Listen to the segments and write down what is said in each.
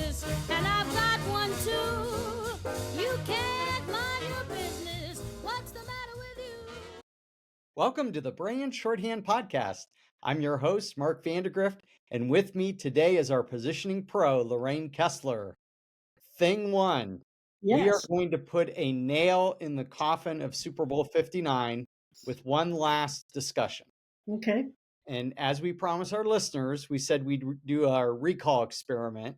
business, and I've got one too. You can't mind your business. What's the matter with you? Welcome to the Brand Shorthand Podcast. I'm your host, Mark Vandergrift, and with me today is our positioning pro, Lorraine Kessler. Thing one, we are Yes. going to put a nail in the coffin of Super Bowl 59 with one last discussion. Okay. And as we promised our listeners, we said we'd do our recall experiment,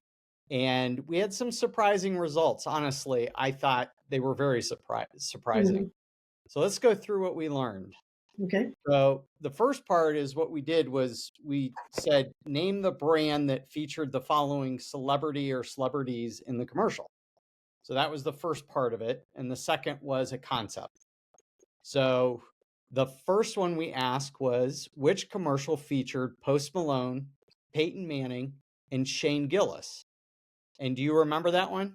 and we had some surprising results. Honestly, I thought they were very surprising. So let's go through what we learned. Okay. So the first part is what we did was we said, name the brand that featured the following celebrity or celebrities in the commercial. So that was the first part of it. And the second was a concept. So the first one we asked was, which commercial featured Post Malone, Peyton Manning, and Shane Gillis? And do you remember that one?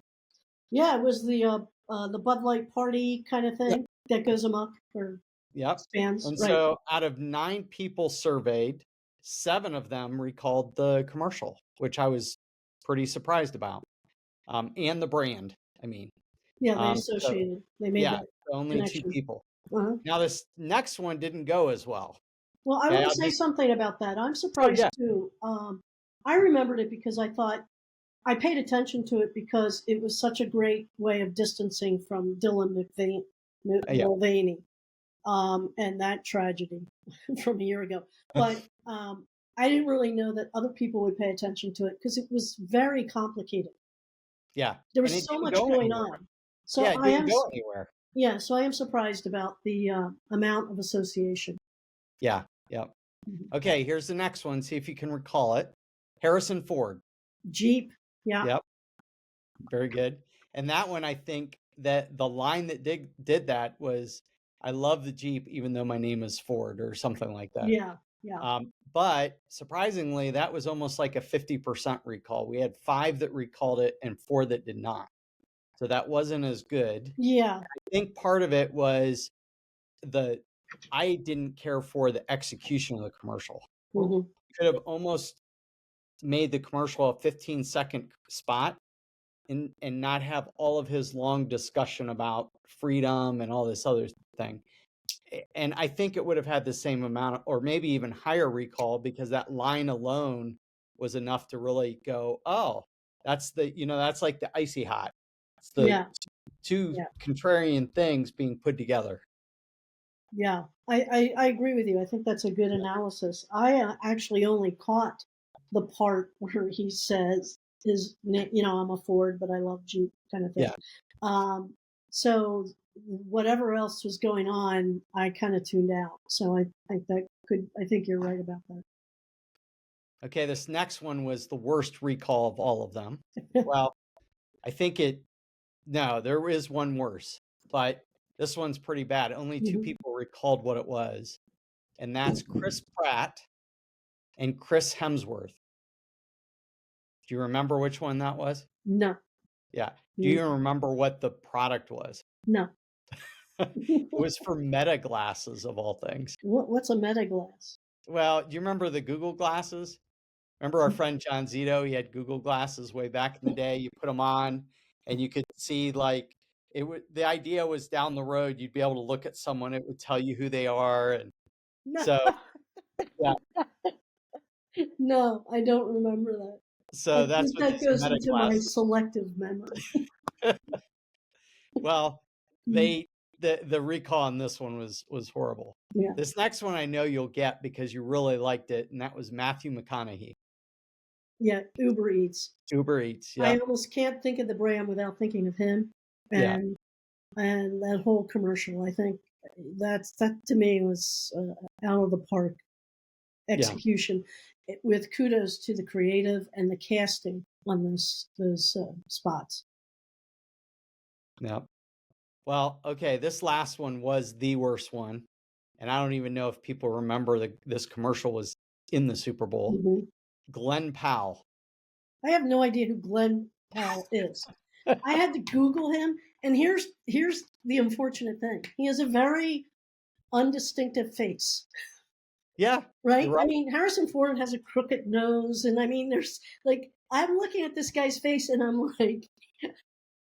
Yeah, it was the Bud Light party kind of thing that goes amok or spans. And right. so out of 9 people surveyed, 7 of them recalled the commercial, which I was pretty surprised about. And the brand, I mean. Yeah, they associated. They made that only connection. 2 people. Uh-huh. Now this next one didn't go as well. Well, I want to say something about that. I'm surprised too. I remembered it because I thought I paid attention to it because it was such a great way of distancing from Dylan Mulvaney. And that tragedy from a year ago. But I didn't really know that other people would pay attention to it because it was very complicated. Yeah. There was so much going on. So it didn't go anywhere. Yeah, so I am surprised about the amount of association. Yeah, yeah. Okay, here's the next one. See if you can recall it. Harrison Ford. Jeep. Yeah. Yep. Very good. And that one, I think that the line that did that was, I love the Jeep, even though my name is Ford or something like that. Yeah, yeah. But surprisingly, that was almost like a 50% recall. We had 5 that recalled it and 4 that did not. So that wasn't as good. Yeah. I think part of it was I didn't care for the execution of the commercial. Mm-hmm. Could have almost made the commercial a 15-second spot and not have all of his long discussion about freedom and all this other thing. And I think it would have had the same amount or maybe even higher recall because that line alone was enough to really go, oh, that's that's like the icy hot. It's the two contrarian things being put together. Yeah, I agree with you. I think that's a good analysis. I actually only caught the part where he says I'm a Ford, but I love Jeep kind of thing. Yeah. So whatever else was going on, I kind of tuned out. So I think you're right about that. Okay, this next one was the worst recall of all of them. Well, I think there is one worse, but this one's pretty bad. Only 2 people recalled what it was, and that's Chris Pratt and Chris Hemsworth. Do you remember which one that was? No. Yeah. Do you remember what the product was? No. It was for Meta glasses, of all things. What's a Meta glass? Well, do you remember the Google glasses? Remember our friend John Zito? He had Google glasses way back in the day. You put them on, and you could see the idea was down the road you'd be able to look at someone, it would tell you who they are, and so yeah. No, I don't remember that. So that's what that goes into my selective memory. Well, the recall on this one was horrible. Yeah. This next one I know you'll get because you really liked it, and that was Matthew McConaughey. Yeah, Uber Eats. Uber Eats. Yeah. I almost can't think of the brand without thinking of him, and that whole commercial. I think that to me was out of the park execution, with kudos to the creative and the casting on those spots. Yeah. Well, okay, this last one was the worst one, and I don't even know if people remember this commercial was in the Super Bowl. Mm-hmm. Glenn Powell. I have no idea who Glenn Powell is. I had to Google him, and here's the unfortunate thing. He has a very undistinctive face. Yeah. Right? I mean, Harrison Ford has a crooked nose, and I mean, there's I'm looking at this guy's face and I'm like,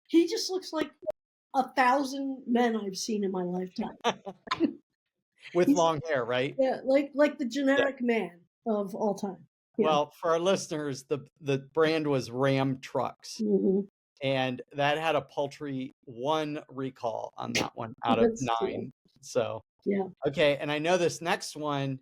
he just looks like 1,000 men I've seen in my lifetime. With He's, long hair, right? yeah, like the Yeah. generic man of all time. Yeah. Well, for our listeners, the brand was Ram Trucks, Mhm. and that had a paltry 1 recall on that one out of That's cool. 9. So, Yeah. okay, and I know this next one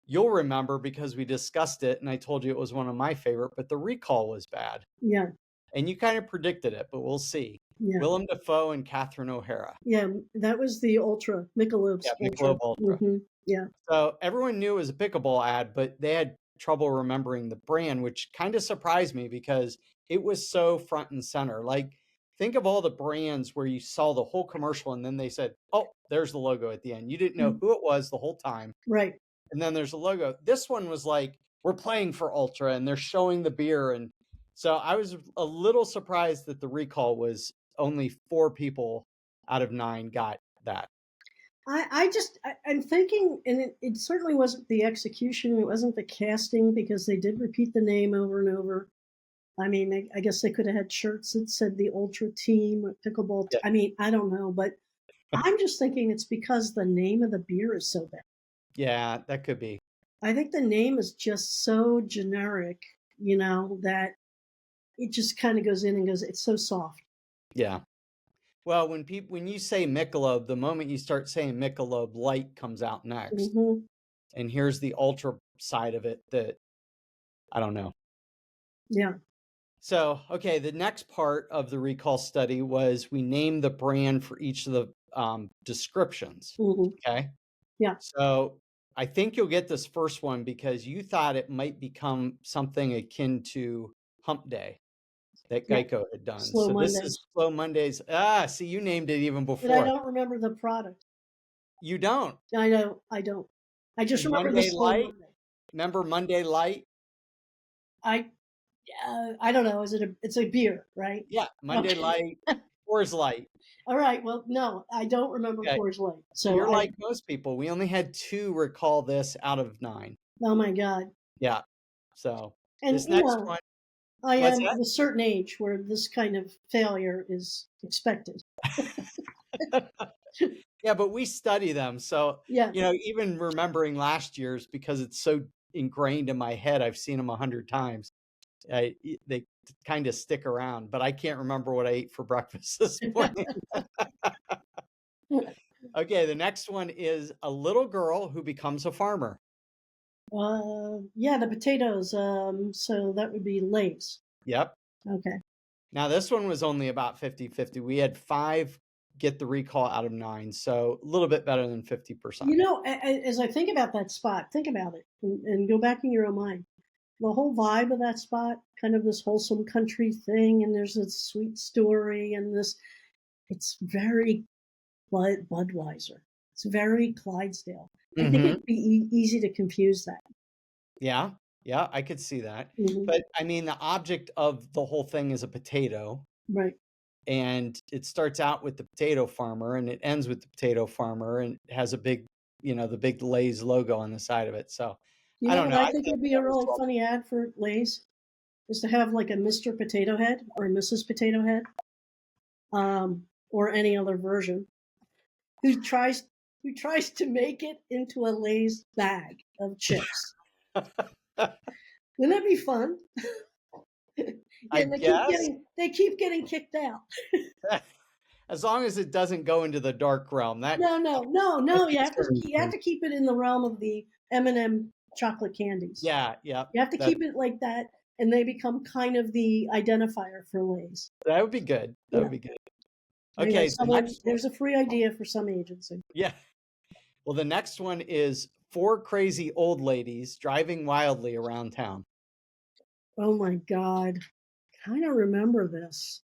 you'll remember because we discussed it, and I told you it was one of my favorite, but the recall was bad. Yeah. And you kind of predicted it, but we'll see. Yeah. Willem Dafoe and Catherine O'Hara. Yeah. That was the Ultra, Michelob's Yeah, Ultra. Michelob Ultra. Yeah. So everyone knew it was a pickleball ad, but they had trouble remembering the brand, which kind of surprised me because it was so front and center. Like, think of all the brands where you saw the whole commercial and then they said, oh, there's the logo at the end. You didn't know who it was the whole time. Right. And then there's a logo. This one was like, we're playing for Ultra and they're showing the beer. And so I was a little surprised that the recall was only 4 people out of 9 got that. I'm thinking, and it certainly wasn't the execution, it wasn't the casting, because they did repeat the name over and over. I mean, I guess they could have had shirts that said the Ultra Team or Pickleball. Yeah. I mean, I don't know, but I'm just thinking it's because the name of the beer is so bad. Yeah, that could be. I think the name is just so generic, that it just kind of goes in and goes, it's so soft. Yeah. Well, when you say Michelob, the moment you start saying Michelob Light comes out next. Mm-hmm. And here's the ultra side of it that I don't know. Yeah. So, okay, the next part of the recall study was we named the brand for each of the descriptions. Mm-hmm. Okay. Yeah. So I think you'll get this first one because you thought it might become something akin to Hump Day that Yeah. Geico had done. Slow so Mondays. this is Slow Mondays. See, you named it even before. But I don't remember the product. You don't. I know. I don't. I just remember Monday the Slow Light. Monday. Remember Monday Light? I don't know. It's a beer, right? Yeah, Monday Okay. Light, Coors Light. All right. Well, no, I don't remember Okay. Coors Light. So you're like most people. We only had 2 recall this out of 9. Oh my God. Yeah. So And this next one. I What's am that? of a certain age where this kind of failure is expected. Yeah, but we study them. So, Yeah. even remembering last year's because it's so ingrained in my head, I've seen them 100 times. They kind of stick around, but I can't remember what I ate for breakfast this morning. Okay, the next one is a little girl who becomes a farmer. Yeah, the potatoes. So that would be Lay's. Yep. Okay. Now, this one was only about 50-50. We had 5 get the recall out of 9, so a little bit better than 50%. As I think about that spot, think about it and go back in your own mind. The whole vibe of that spot, kind of this wholesome country thing, and there's a sweet story, and it's very Budweiser. It's very Clydesdale. I think it'd be easy to confuse that. Yeah, I could see that. Mhm. But I mean, the object of the whole thing is a potato. Right. And it starts out with the potato farmer and it ends with the potato farmer and it has a big, the big Lay's logo on the side of it. So I don't know. I think it'd be a really funny ad for Lay's is to have like a Mr. Potato Head or a Mrs. Potato Head, or any other version, who tries to make it into a Lay's bag of chips. Wouldn't that be fun? They keep getting kicked out. As long as it doesn't go into the dark realm. No. You have to keep it in the realm of the M&M chocolate candies. Yeah. You have to keep it like that, and they become kind of the identifier for Lay's. That would be good. That would be good. Anyway, Okay. There's a free idea for some agency. Yeah. Well, the next one is 4 crazy old ladies driving wildly around town. Oh my God. Kind of remember this.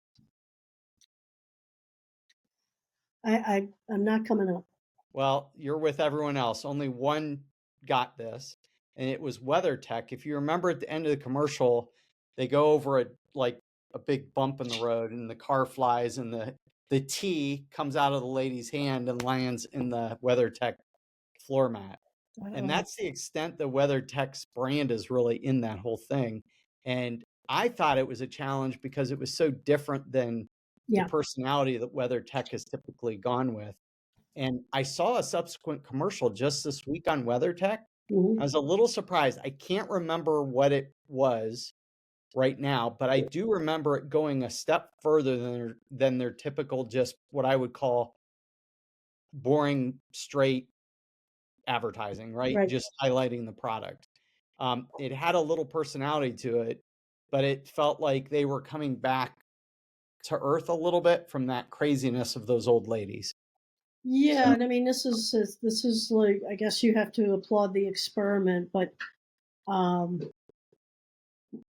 I'm not coming up. Well, you're with everyone else. Only one got this, and it was WeatherTech. If you remember at the end of the commercial, they go over a big bump in the road, and the car flies, and the T comes out of the lady's hand and lands in the WeatherTech floor mat. And that's the extent the WeatherTech's brand is really in that whole thing. And I thought it was a challenge because it was so different than the Yeah. personality that WeatherTech has typically gone with. And I saw a subsequent commercial just this week on WeatherTech. Mhm. I was a little surprised. I can't remember what it was right now, but I do remember it going a step further than their typical, just what I would call boring, straight advertising, right? Right. Just highlighting the product. It had a little personality to it, but it felt like they were coming back to earth a little bit from that craziness of those old ladies. Yeah, So, and I mean this is like, I guess you have to applaud the experiment, but um,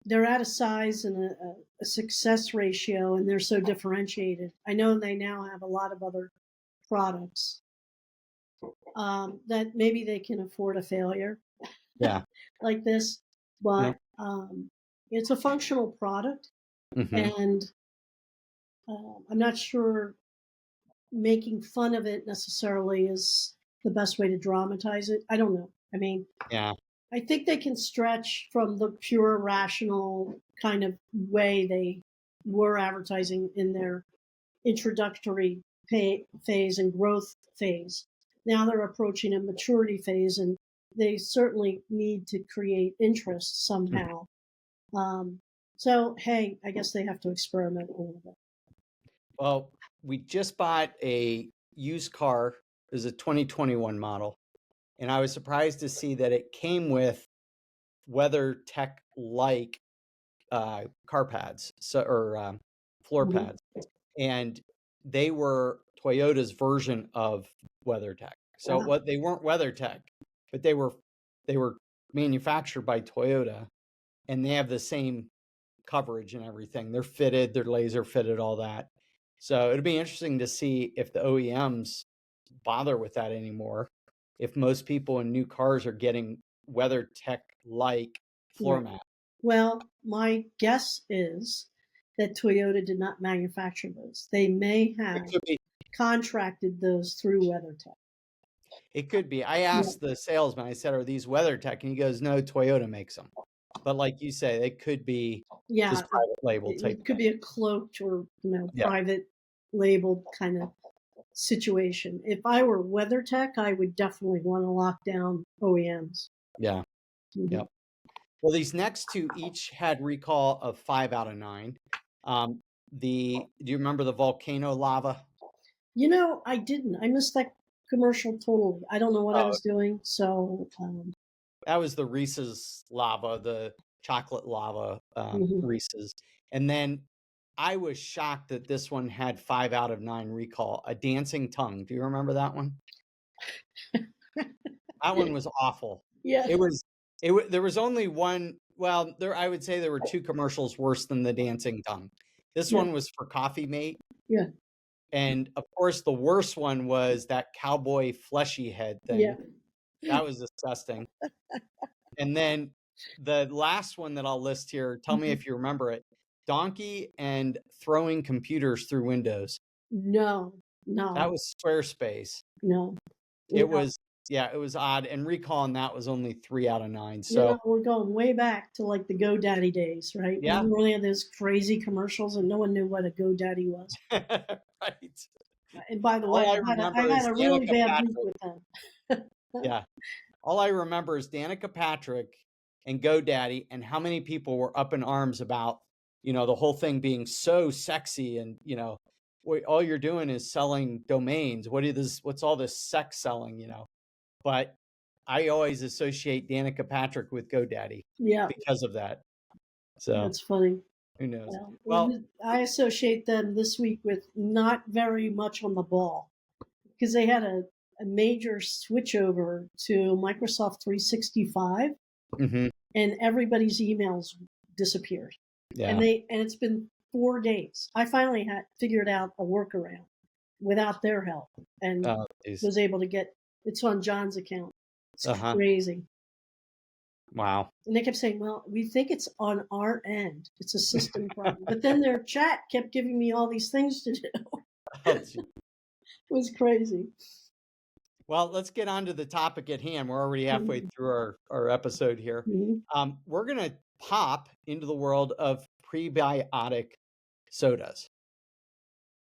they're at a size and a success ratio, and they're so differentiated. I know they now have a lot of other products that maybe they can afford a failure yeah. like this, Yeah. but it's a functional product, Hmm. and I'm not sure making fun of it necessarily is the best way to dramatize it. I don't know. I mean, Yeah. I think they can stretch from the pure rational kind of way they were advertising in their introductory phase and growth phase. Now they're approaching a maturity phase, and they certainly need to create interest somehow. Um, so, hey, I guess they have to experiment a little bit. Well, we just bought a used car. It was a 2021 model. And I was surprised to see that it came with WeatherTech like car pads, or floor Mhm. pads. And they were Toyota's version of WeatherTech. So Wow. what they weren't WeatherTech, but they were manufactured by Toyota, and they have the same coverage and everything. They're fitted, they're laser fitted, all that. So it'd be interesting to see if the OEMs bother with that anymore. If most people in new cars are getting WeatherTech like floor Right. mat. Well, my guess is that Toyota did not manufacture those. They may It have could be. contracted those through WeatherTech. It could be. I Yeah. asked the salesman, I said, "Are these WeatherTech?" And he goes, "No, Toyota makes them." But like you say, they could be Yeah, just private label type it could thing. be a cloaked or Yeah. private labeled kind of situation. If I were WeatherTech, I would definitely want to lock down OEMs. Yeah. Mhm. Yep. Well, these next two each had recall of 5 out of 9. Do you remember the volcano lava? I didn't. I missed that commercial totally. I don't know what I Oh, was doing. So, that was the Reese's lava, the chocolate lava mhm. Reese's. And then I was shocked that this one had 5 out of 9 recall. A dancing tongue. Do you remember that one? That one was awful. Yeah, It was there was only one, well, I would say there were 2 commercials worse than the dancing tongue. This yeah, one was for Coffee Mate, yeah, and of course the worst one was that cowboy fleshy head yeah. thing. That was disgusting. And then the last one that I'll list here, tell me Mhm. if you remember it. Donkey and throwing computers through windows. No, That no, was Squarespace. no. It Yeah. was, yeah, it was odd. And recall on that was only 3 out of 9. So, We're going way back to like the GoDaddy days, right? yeah. Remember when they had those crazy commercials and no one knew what a GoDaddy was? Right. And by the way, All I I remember had is a really Danica bad week Patrick. with them. Yeah. All I remember is Danica Patrick and GoDaddy, and how many people were up in arms about, the whole thing being so sexy, and, all you're doing is selling domains. What's all this sex selling? But I always associate Danica Patrick with GoDaddy Yeah, because of that. So that's funny. who knows? Well, Well, I associate them this week with not very much on the ball because they had a major switchover to Microsoft 365, mhm, and everybody's emails disappeared. yeah. And it's been 4 days. I finally had figured out a workaround without their help, and Oh, geez. was able to get it's on John's account. It's Uh-huh. crazy. Wow. And they kept saying, well, we think it's on our end. It's a system problem. But then their chat kept giving me all these things to do. Oh, gee. It was crazy. Well, let's get on to the topic at hand. We're already halfway Mhm. through our episode here. Mhm. We're going to Pop into the world of prebiotic sodas.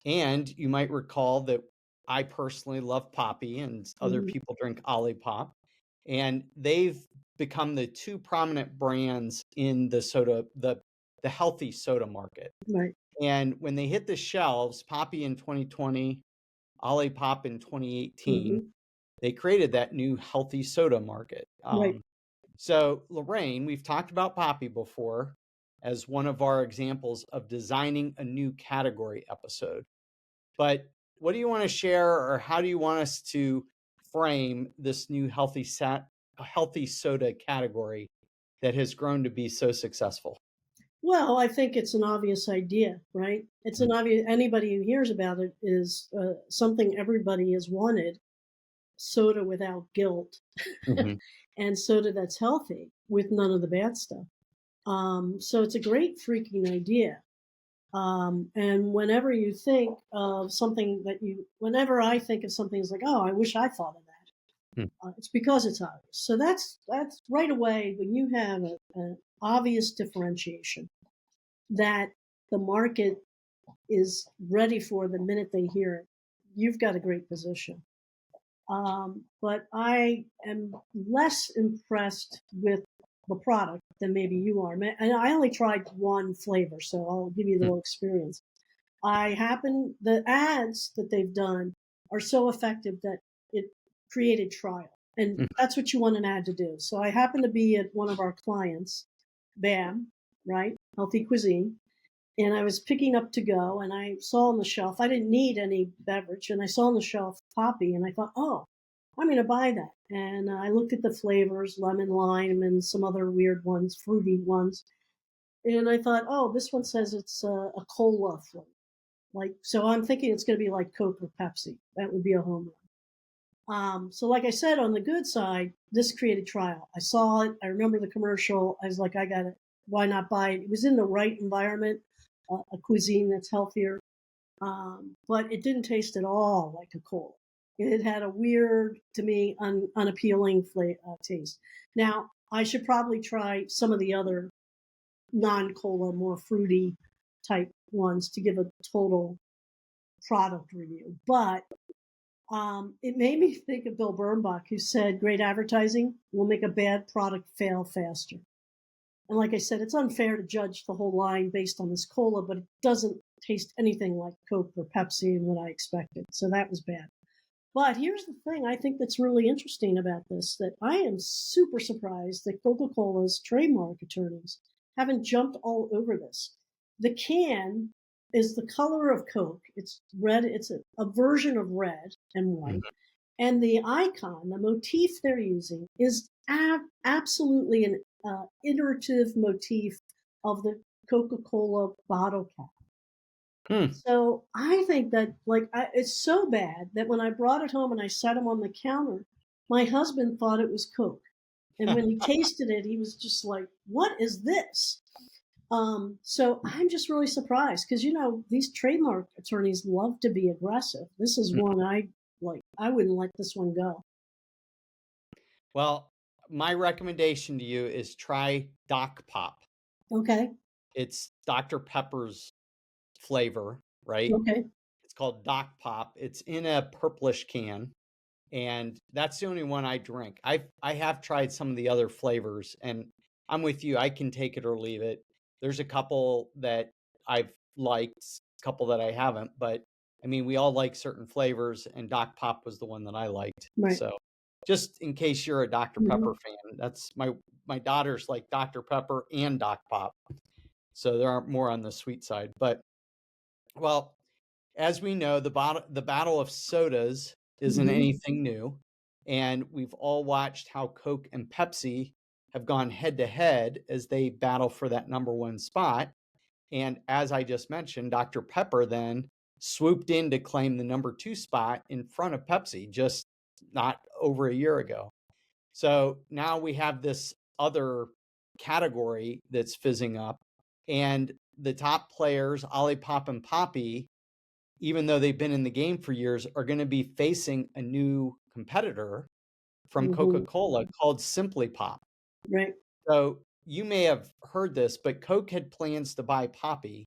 And you might recall that I personally love Poppi and other Mhm. people drink Olipop. And they've become the two prominent brands in the soda, the healthy soda market. Right. And when they hit the shelves, Poppi in 2020, Olipop in 2018, Mhm. they created that new healthy soda market. Right. So, Lorraine, we've talked about Poppi before as one of our examples of designing a new category episode. But what do you want to share, or how do you want us to frame this new healthy soda category that has grown to be so successful? Well, I think it's an obvious idea, right? It's an obvious. Anybody who hears about it is something everybody has wanted: soda without guilt, Mhm. and soda that's healthy with none of the bad stuff. So it's a great freaking idea. And whenever you think of something whenever I think of something, it's like, oh, I wish I thought of that. Hmm. It's because it's obvious. So that's right away when you have an obvious differentiation that the market is ready for the minute they hear it. You've got a great position. But I am less impressed with the product than maybe you are. And I only tried one flavor, so I'll give you the Hmm. little experience. The ads that they've done are so effective that it created trial. And Hmm. that's what you want an ad to do. So I happen to be at one of our clients, BAM, right? Healthy Cuisine. And I was picking up to go and I saw on the shelf, I didn't need any beverage. And I saw on the shelf Poppi and I thought, oh, I'm going to buy that. And I looked at the flavors, lemon, lime, and some other weird ones, fruity ones. And I thought, oh, this one says it's a cola flavor. So I'm thinking it's going to be like Coke or Pepsi. That would be a home run. So like I said, on the good side, this created trial. I saw it. I remember the commercial. I was like, I got it. Why not buy it? It was in the right environment, a cuisine that's healthier. But it didn't taste at all like a cola. It had a weird, to me, unappealing taste. Now, I should probably try some of the other non-cola, more fruity type ones to give a total product review. But it made me think of Bill Bernbach, who said, great advertising will make a bad product fail faster. And like I said, it's unfair to judge the whole line based on this cola, but it doesn't taste anything like Coke or Pepsi and what I expected. So that was bad. But here's the thing I think that's really interesting about this, that I am super surprised that Coca-Cola's trademark attorneys haven't jumped all over this. The can is the color of Coke. It's red. It's a version of red and white. And the icon, the motif they're using, is absolutely an iterative motif of the Coca-Cola bottle cap. Hmm. So I think that it's so bad that when I brought it home and I set them on the counter, my husband thought it was Coke, and when he tasted it, he was just like, "What is this?" So I'm just really surprised because these trademark attorneys love to be aggressive. This is one I like. I wouldn't let this one go. Well, my recommendation to you is try Doc Pop. Okay. It's Dr. Pepper's flavor, right? Okay. It's called Doc Pop. It's in a purplish can, and that's the only one I drink. I have tried some of the other flavors, and I'm with you. I can take it or leave it. There's a couple that I've liked, a couple that I haven't, but I mean, we all like certain flavors, and Doc Pop was the one that I liked. Right. So, just in case you're a Dr. Mhm. Pepper fan, that's my daughter's like Dr. Pepper and Doc Pop. So there are more on the sweet side, but well, as we know, the battle of sodas isn't Mhm. anything new, and we've all watched how Coke and Pepsi have gone head to head as they battle for that number one spot. And as I just mentioned, Dr. Pepper then swooped in to claim the number two spot in front of Pepsi just not over a year ago. So now we have this other category that's fizzing up, and the top players, Olipop and Poppi, even though they've been in the game for years, are going to be facing a new competitor from Mhm. Coca-Cola called Simply Pop. Right. So you may have heard this, but Coke had plans to buy Poppi,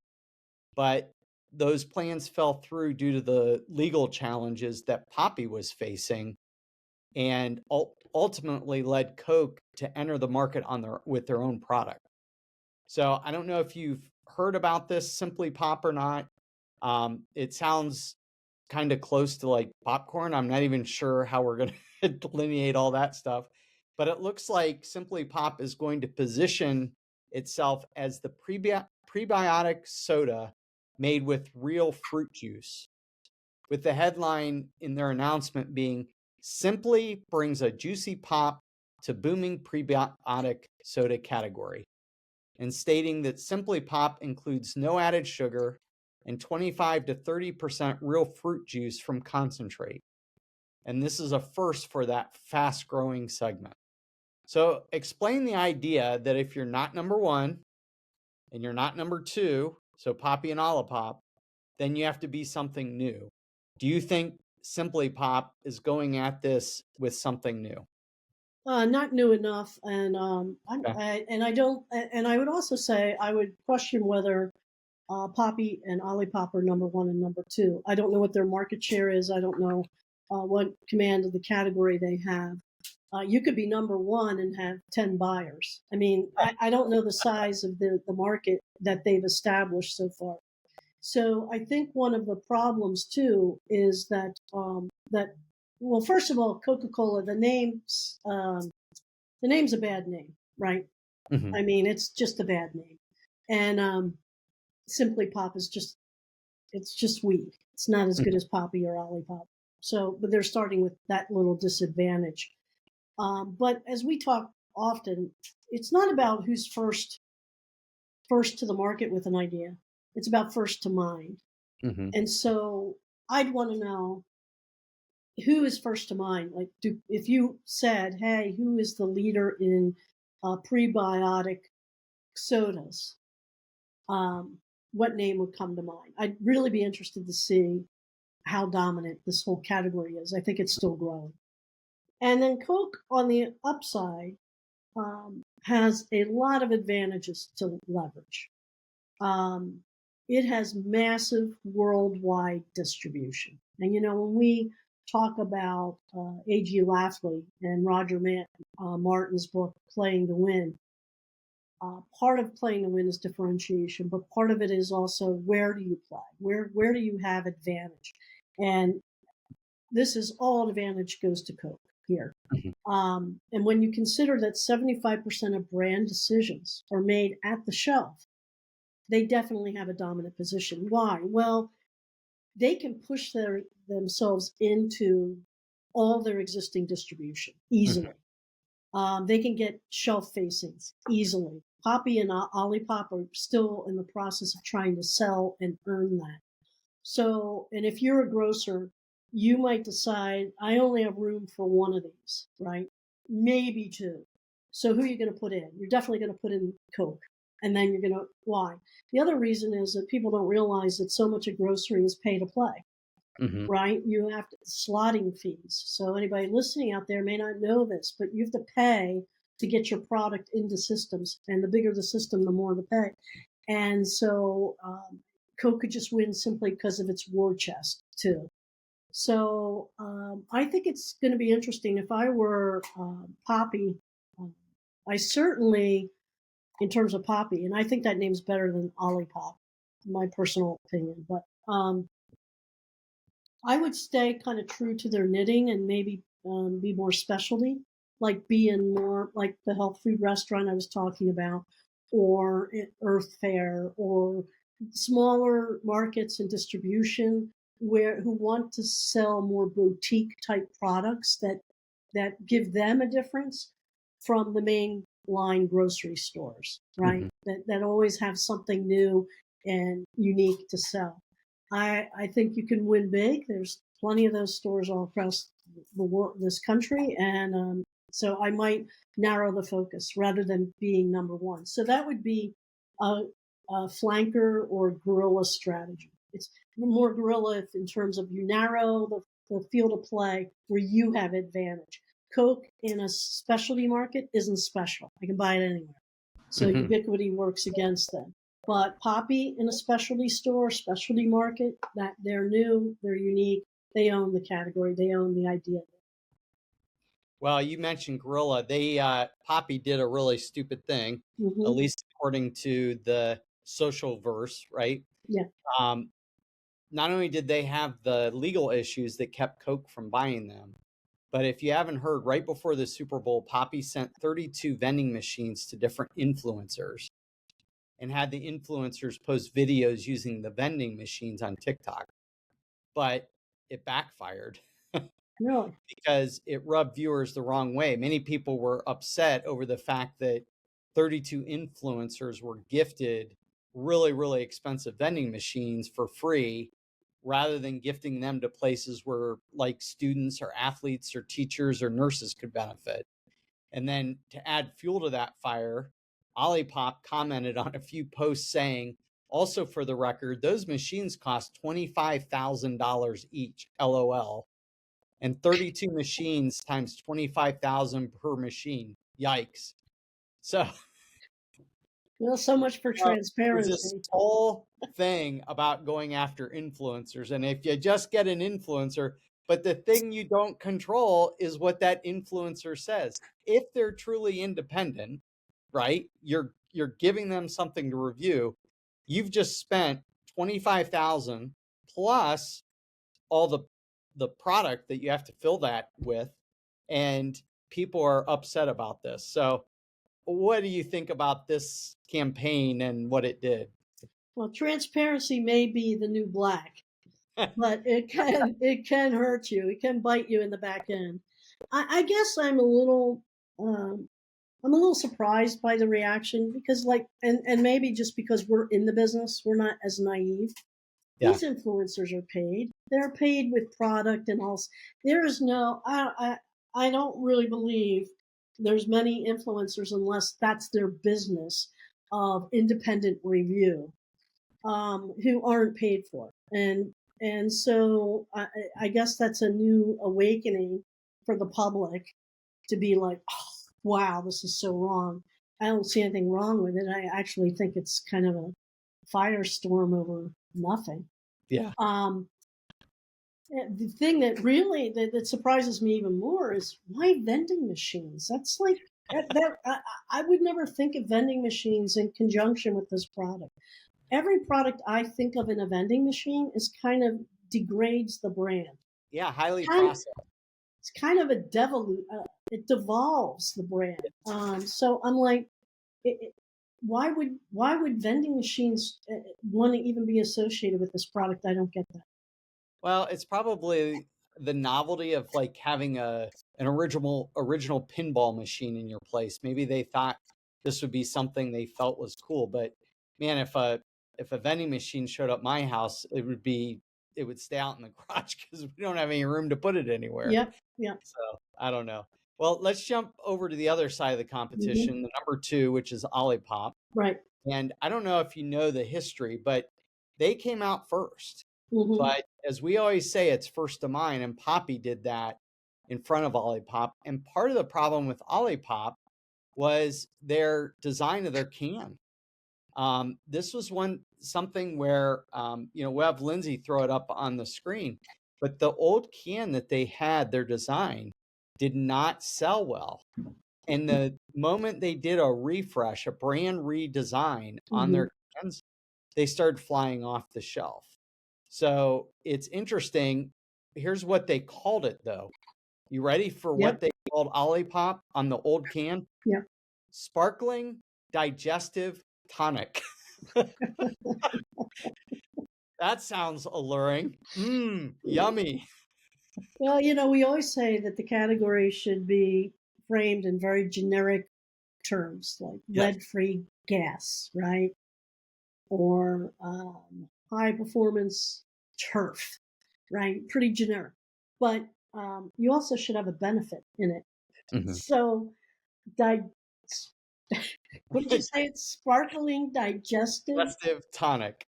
but those plans fell through due to the legal challenges that Poppi was facing, and ultimately led Coke to enter the market with their own product. So I don't know if you've heard about this Simply Pop or not. It sounds kind of close to like popcorn. I'm not even sure how we're going to delineate all that stuff, but it looks like Simply Pop is going to position itself as the prebiotic soda made with real fruit juice, with the headline in their announcement being Simply brings a juicy pop to booming prebiotic soda category, and stating that Simply Pop includes no added sugar and 25 to 30% real fruit juice from concentrate. And this is a first for that fast growing segment. So explain the idea that if you're not number one and you're not number two, so Poppi and Olipop, then you have to be something new. Do you think Simply Pop is going at this with something new? Not new enough, and Okay. I would also say I would question whether Poppi and Olipop are number one and number two. I don't know what their market share is. I don't know what command of the category they have. You could be number one and have 10 buyers. I mean, I don't know the size of the market that they've established so far. So I think one of the problems too is that well, first of all, Coca-Cola, the name's a bad name, right? Mm-hmm. I mean, it's just a bad name, and Simply Pop is just weak. It's not as good as Poppi or Olipop. So, but they're starting with that little disadvantage. But as we talk often, it's not about who's first to the market with an idea. It's about first to mind. Mm-hmm. And so I'd want to know who is first to mind. Like, if you said, "Hey, who is the leader in prebiotic sodas?" What name would come to mind? I'd really be interested to see how dominant this whole category is. I think it's still growing. And then Coke, on the upside, has a lot of advantages to leverage. It has massive worldwide distribution. And, when we talk about A.G. Lafley and Roger Martin's book, Playing to Win, part of playing to win is differentiation, but part of it is also where do you play? Where do you have advantage? And this is all advantage goes to Coke here. And when you consider that 75% of brand decisions are made at the shelf, they definitely have a dominant position. Why? Well, they can push themselves into all their existing distribution easily. They can get shelf facings easily. Poppi and Olipop are still in the process of trying to sell and earn that. So, and if you're a grocer, you might decide, I only have room for one of these, right? Maybe two. So who are you going to put in? You're definitely going to put in Coke. And then you're going to, why? The other reason is that people don't realize that so much of grocery is pay to play, right? You have slotting fees. So anybody listening out there may not know this, but you have to pay to get your product into systems. And the bigger the system, the more the pay. And so Coke could just win simply because of its war chest, too. So I think it's going to be interesting. If I were Poppi, I certainly, in terms of Poppi, and I think that name's better than Olipop, in my personal opinion, but I would stay kind of true to their knitting and maybe be more specialty, like being more like the health food restaurant I was talking about, or Earth Fare, or smaller markets and distribution who want to sell more boutique type products that give them a difference from the main line grocery stores, right? That always have something new and unique to sell. I think you can win big. There's plenty of those stores all across the world, this country, and so I might narrow the focus rather than being number one. So that would be a flanker or guerrilla strategy. It's more guerrilla in terms of you narrow the field of play where you have advantage. Coke in a specialty market isn't special. I can buy it anywhere. So ubiquity works against them. But Poppi in a specialty store, specialty market, that they're new, they're unique, they own the category, they own the idea. Well, you mentioned Gorilla. They Poppi did a really stupid thing, at least according to the social verse, right? Yeah. Not only did they have the legal issues that kept Coke from buying them, but if you haven't heard, right before the Super Bowl, Poppi sent 32 vending machines to different influencers and had the influencers post videos using the vending machines on TikTok. But it backfired. Really? Because it rubbed viewers the wrong way. Many people were upset over the fact that 32 influencers were gifted really, really expensive vending machines for free rather than gifting them to places where like students or athletes or teachers or nurses could benefit. And then to add fuel to that fire, Olipop commented on a few posts saying, also for the record, those machines cost $25,000 each, LOL. And 32 machines times 25,000 per machine. Yikes. So Well, so much for transparency. There's this whole thing about going after influencers. And if you just get an influencer, but the thing you don't control is what that influencer says. If they're truly independent, right? You're giving them something to review. You've just spent 25,000 plus all the product that you have to fill that with, and people are upset about this. So what do you think about this campaign and what it did? Well, transparency may be the new black, but it can hurt you. It can bite you in the back end. I guess I'm a little surprised by the reaction because, like, and maybe just because we're in the business, we're not as naive. Yeah. These influencers are paid. They're paid with product and all. There is no. I don't really believe there's many influencers unless that's their business of independent review, who aren't paid for. And so I guess that's a new awakening for the public to be like, oh, wow, this is so wrong. I don't see anything wrong with it. I actually think it's kind of a firestorm over nothing. Yeah. The thing that really that surprises me even more is why vending machines. That's like I would never think of vending machines in conjunction with this product. Every product I think of in a vending machine is kind of degrades the brand. Yeah, highly processed. It's kind of a it devolves the brand. So I'm like, why would vending machines want to even be associated with this product? I don't get that. Well, it's probably the novelty of like having an original pinball machine in your place. Maybe they thought this would be something they felt was cool, but man, if a vending machine showed up my house, it would stay out in the garage because we don't have any room to put it anywhere. Yeah. So I don't know. Well, let's jump over to the other side of the competition, the number 2, which is Olipop. Right. And I don't know if you know the history, but they came out first. But as we always say, it's first to mind, and Poppi did that in front of Olipop. And part of the problem with Olipop was their design of their can. This was something where we'll have Lindsay throw it up on the screen, but the old can that they had, their design did not sell well. And the moment they did a refresh, a brand redesign on their cans, they started flying off the shelf. So it's interesting. Here's what they called it, though. You ready for what they called Olipop on the old can? Yeah. Sparkling digestive tonic. That sounds alluring. Yummy. Well, we always say that the category should be framed in very generic terms, like lead-free gas, right? Or high-performance turf, right? Pretty generic. But you also should have a benefit in it. So, what did you say? It's sparkling digestive tonic.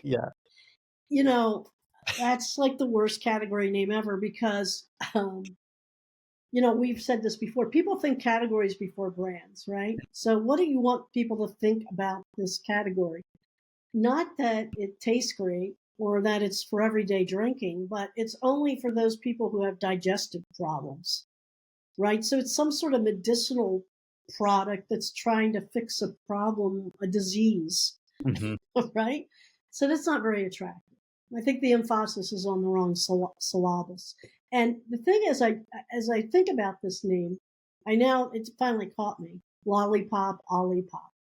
Yeah. That's like the worst category name ever because we've said this before. People think categories before brands, right? So what do you want people to think about this category? Not that it tastes great or that it's for everyday drinking, but it's only for those people who have digestive problems, right? So it's some sort of medicinal product that's trying to fix a problem, a disease, Mhm. right? So that's not very attractive. I think the emphasis is on the wrong syllables. And the thing is, as I think about this name, it's finally caught me. Lollipop, Olipop.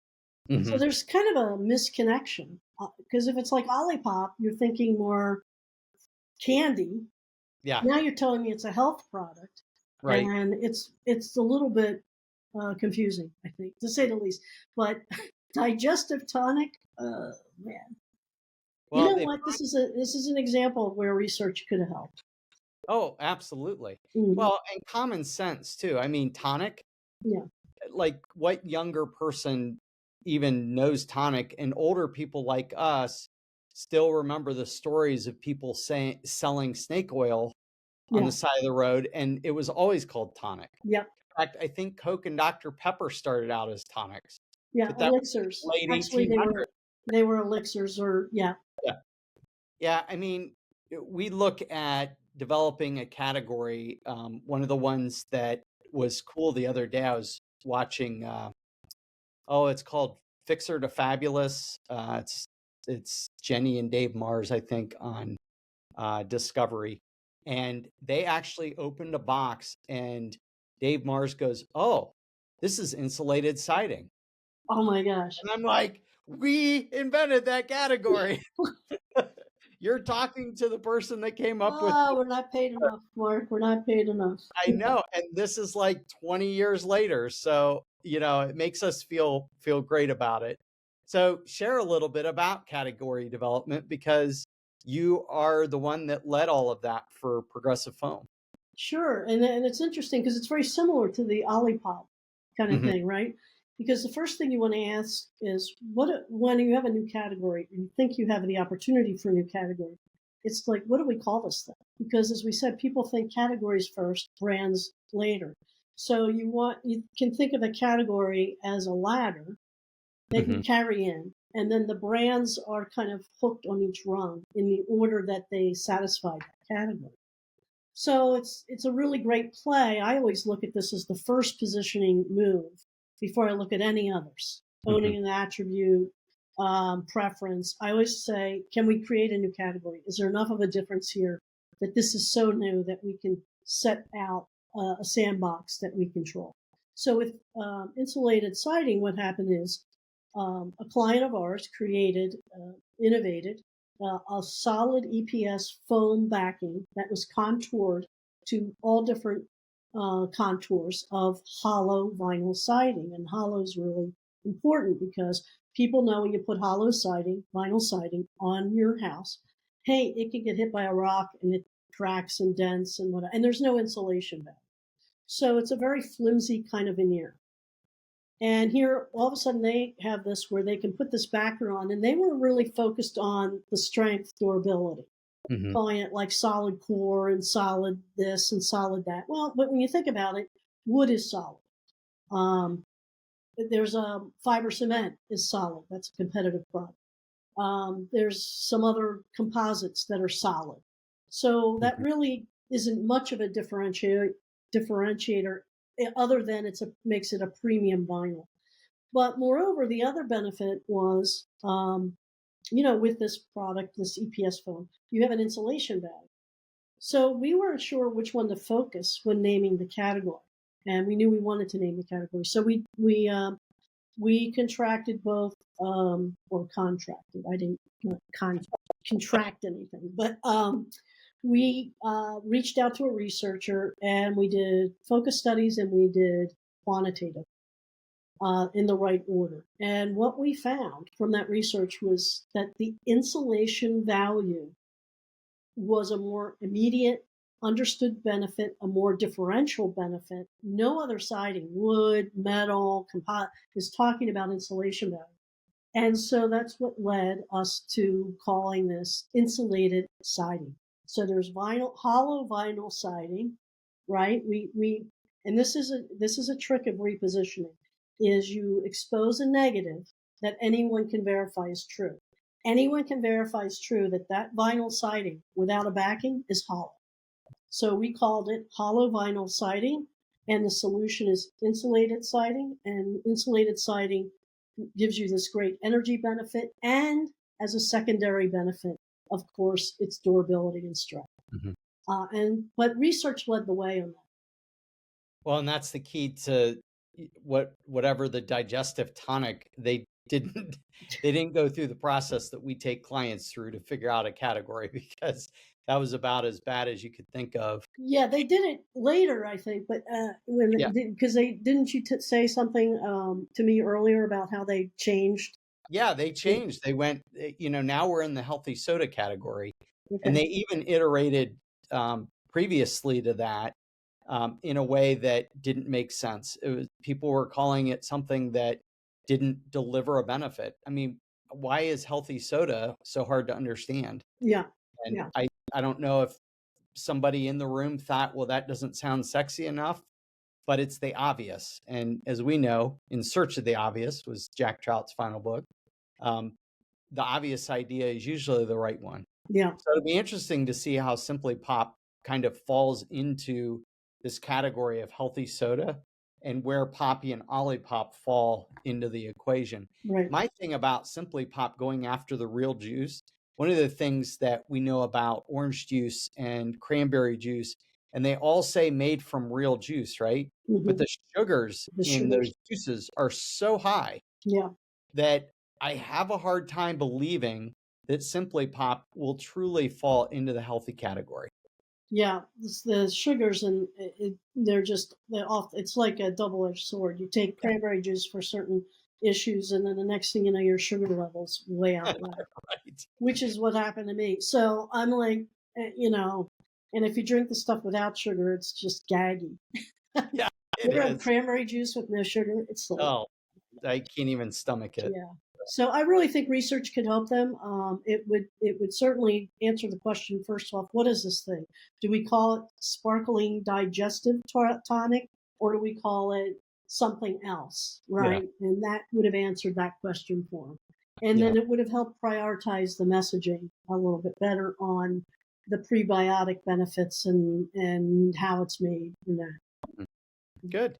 So Mhm. there's kind of a misconnection because if it's like Olipop, you're thinking more candy. Yeah. Now you're telling me it's a health product, Right. and it's a little bit confusing, I think, to say the least. But digestive tonic, man, you Well, know they what? This is an example of where research could have helped. Oh, absolutely. Mhm. Well, and common sense too. I mean, tonic, Yeah, like what younger person even knows tonic, and older people like us still remember the stories of people saying selling snake oil on yeah, the side of the road, and it was always called tonic. yep, In fact, I think Coke and Dr. Pepper started out as tonics, yeah. but that was Elixirs. late Actually, they were 1800s. they were elixirs, or yeah, Yeah. Yeah, I mean, we look at developing a category. One of the ones that was cool the other day, I was watching. It's called Fixer to Fabulous. It's Jenny and Dave Mars, I think, on Discovery, and they actually opened a box, and Dave Mars goes, "Oh, this is insulated siding," oh my gosh. and I'm like, "We invented that category." You're talking to the person that came up with Oh, we're not paid enough, Mark. We're not paid enough. I know, and this is like 20 years later, so, it makes us feel great about it. So, share a little bit about category development because you are the one that led all of that for Progressive Foam. Sure, and it's interesting because it's very similar to the Olipop kind of Mhm, thing, right? Because the first thing you want to ask is when you have a new category and you think you have the opportunity for a new category, it's like, what do we call this thing? Because as we said, people think categories first, brands later. So you can think of a category as a ladder that you mhm, carry in, and then the brands are kind of hooked on each rung in the order that they satisfy that category. So it's a really great play. I always look at this as the first positioning move before I look at any others. mhm, Owning an attribute, preference. I always say, can we create a new category? Is there enough of a difference here that this is so new that we can set out a sandbox that we control? So with insulated siding, what happened is a client of ours innovated a solid EPS foam backing that was contoured to all different contours of hollow vinyl siding. And hollow is really important because people know when you put hollow siding, vinyl siding on your house, hey, it can get hit by a rock and it cracks and dents and whatever, and there's no insulation valve. So it's a very flimsy kind of veneer. And here, all of a sudden, they have this where they can put this backer on, and they were really focused on the strength, durability, mhm, calling it like solid core and solid this and solid that. Well, but when you think about it, wood is solid. Um, there's a fiber cement is solid. That's a competitive product. There's some other composites that are solid. So that mhm, really isn't much of a differentiator other than makes it a premium vinyl. But moreover, the other benefit was, with this product, this EPS foam, you have an insulation bag. So we weren't sure which one to focus when naming the category, and we knew we wanted to name the category. So we contracted both, or contracted. I didn't contract anything, but we reached out to a researcher and we did focus studies and we did quantitative in the right order. And what we found from that research was that the insulation value was a more immediate, understood benefit, a more differential benefit. No other siding, wood, metal, composite, is talking about insulation value. And so that's what led us to calling this insulated siding. So there's hollow vinyl siding, right? We and this is a trick of repositioning, is you expose a negative that anyone can verify is true. Anyone can verify is true that that vinyl siding without a backing is hollow. So we called it hollow vinyl siding, and the solution is insulated siding, and insulated siding gives you this great energy benefit, and as a secondary benefit, of course, its durability and strength. But research led the way on that. Well, and that's the key to whatever the digestive tonic they didn't go through the process that we take clients through to figure out a category, because that was about as bad as you could think of. Yeah, they did it later, I think, but because they didn't you say something to me earlier about how they changed? Yeah, they changed. They went, now we're in the healthy soda category. Okay. And they even iterated previously to that in a way that didn't make sense. People were calling it something that didn't deliver a benefit. I mean, why is healthy soda so hard to understand? Yeah. And Yeah. I don't know if somebody in the room thought, well, that doesn't sound sexy enough, but it's the obvious. And as we know, In Search of the Obvious was Jack Trout's final book. The obvious idea is usually the right one. Yeah. So it'll be interesting to see how Simply Pop kind of falls into this category of healthy soda, and where Poppi and Olipop fall into the equation. Right. My thing about Simply Pop going after the real juice, one of the things that we know about orange juice and cranberry juice, and they all say made from real juice, right? But the sugars in those juices are so high that I have a hard time believing that Simply Pop will truly fall into the healthy category. Yeah, the sugars, and they're off. It's like a double-edged sword. You take cranberry juice for certain issues, and then the next thing you know, your sugar levels way out of whack. Right. Which is what happened to me. So I'm like, and if you drink the stuff without sugar, it's just gaggy. Yeah, you ever have cranberry juice with no sugar? It's like, oh, I can't even stomach it. Yeah. So I really think research could help them. It would certainly answer the question, first off, what is this thing? Do we call it sparkling digestive tonic, or do we call it something else, right? Yeah. And that would have answered that question for them. And then it would have helped prioritize the messaging a little bit better on the prebiotic benefits and how it's made and that. Good.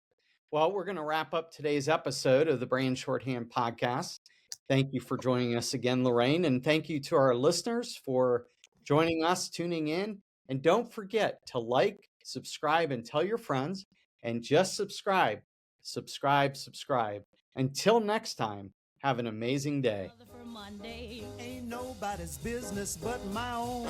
Well, we're going to wrap up today's episode of the Brand Shorthand Podcast. Thank you for joining us again, Lorraine. And thank you to our listeners for joining us, tuning in. And don't forget to like, subscribe, and tell your friends. And just subscribe. Until next time, have an amazing day. For Monday. Ain't nobody's business but my own.